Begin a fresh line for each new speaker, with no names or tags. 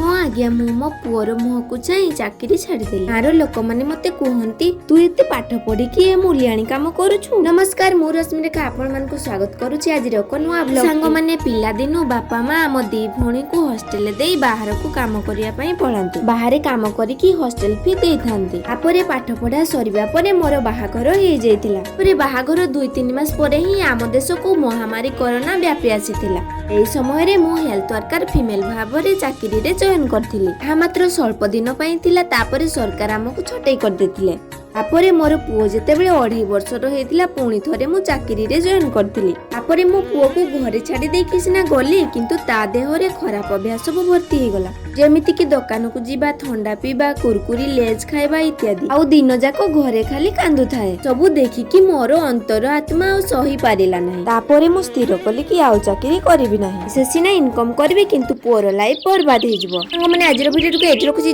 हाँ आज्ञा मु मो पुअर मुह को चाहि चाकरी छाड़ीदेली। गाँव लोक मैंने मते कहती तू एते पाठ पढ़ी ए मूलियाणी काम करुछु। नमस्कार मु रश्मिरेखा आपण मानकु स्वागत करुछि आज एक नुआ ब्लॉग। सांग माने पिला दिनु बापा माँ मो दी भौणी को हॉस्टल दे बाहर को काम करिया पई पळांती। बाहर काम करिकी हॉस्टल फी देई थांती। आपरे पाठ पढ़ा सरिबा परे मोर बाहाघर हे जाइतिला। परे बाहाघर 2-3 मास परे ही आम देश को महामारी कोरोना व्यापी आसीथिला। एई समय रे मु हेल्थ वर्कर फीमेल भाबरे चाकरी रे जॉइन करथिली। आ मात्र स्वल्प दिन पई थिला तापरे सरकार हमकु छटई कर देथिले। आपरे मोर पुओ जेतेबेले 2.5 वर्षर हेतिला पुणी थरे मु चाकरी रे जॉइन करथिली। आपरे मो पुओ को घरे छाडी देकी सिना गली किंतु ता देह रे खराब अभ्यास सब भर्ती हे गला। जेमिति कि दुकान को जीवा ठंडा पीबा कुरकुरी लेज खाइबा इत्यादि। आउ दिन जाको घरे खाली कांदु थाए। सब देखि कि मोर अंतर आत्मा सही पारिला नाही। तापरे मु स्थिर कली कि आउ चाकरी करबी नाही। से सिना इनकम करबी किंतु पुओर लाइफ बर्बाद हे जिवो। माने आज वीडियो को एथि रखुची।